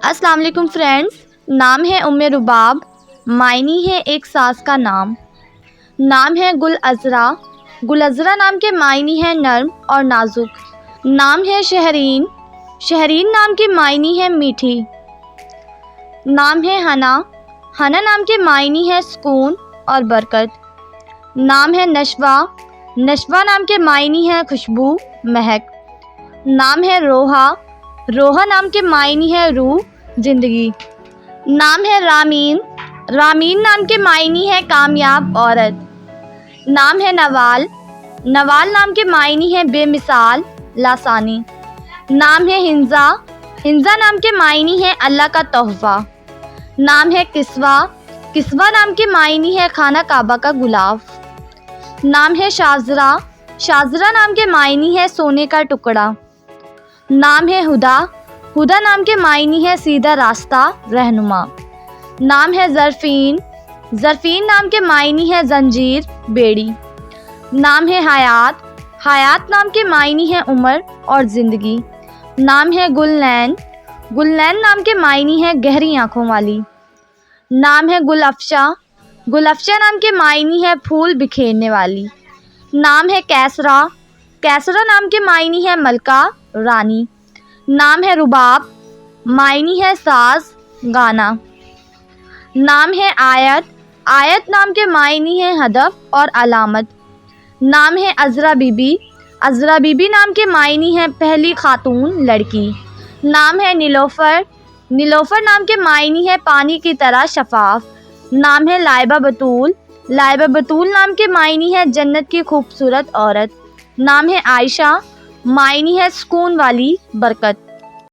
السلام علیکم فرینڈز، نام ہے رباب، معنی ہے ایک ساز کا نام۔ نام ہے گل ازرا، گل ازرا نام کے معنی ہے نرم اور نازک۔ نام ہے شہرین، شہرین نام کے معنی ہے میٹھی۔ نام ہے ہنا، ہنا نام کے معنی ہے سکون اور برکت۔ نام ہے نشوہ، نشوہ نام کے معنی ہے خوشبو، مہک۔ نام ہے روحا، روحا نام کے معنی ہے روح، زندگی۔ نام ہے رامین، رامین نام کے معنی ہے کامیاب عورت۔ نام ہے نوال، نوال نام کے معنی ہے بے مثال، لاسانی۔ نام ہے ہنزا، ہنزا نام کے معنی ہے اللہ کا تحفہ۔ نام ہے کسوہ، کسوہ نام کے معنی ہے خانہ کعبہ کا غلاف۔ نام ہے شاذرہ، شاذرہ نام کے معنی ہے سونے کا ٹکڑا۔ نام ہے ہدا، ہدا نام کے معنی ہے سیدھا راستہ، رہنما۔ نام ہے ظرفین، ظرفین نام کے معنی ہے زنجیر، بیڑی۔ نام ہے حیات، حیات نام کے معنی ہے عمر اور زندگی۔ نام ہے گلنین، گلنین نام کے معنی ہے گہری آنکھوں والی۔ نام ہے گل افشاں، گل افشاں نام کے معنی ہے پھول بکھیرنے والی۔ نام ہے کیسرا، کیسرا نام کے معنی ہے ملکہ، رانی۔ نام ہے رباب، معنی ہے ساز، گانا۔ نام ہے آیت، آیت نام کے معنی ہے ہدف اور علامت۔ نام ہے عذرا بی بی، عذرا بی بی نام کے معنی ہے پہلی خاتون، لڑکی۔ نام ہے نیلوفر، نیلوفر نام کے معنی ہے پانی کی طرح شفاف۔ نام ہے لائبہ بطول، لائبہ بطول نام کے معنی ہے جنت کی خوبصورت عورت۔ نام ہے عائشہ، معنی ہے سکون والی، برکت۔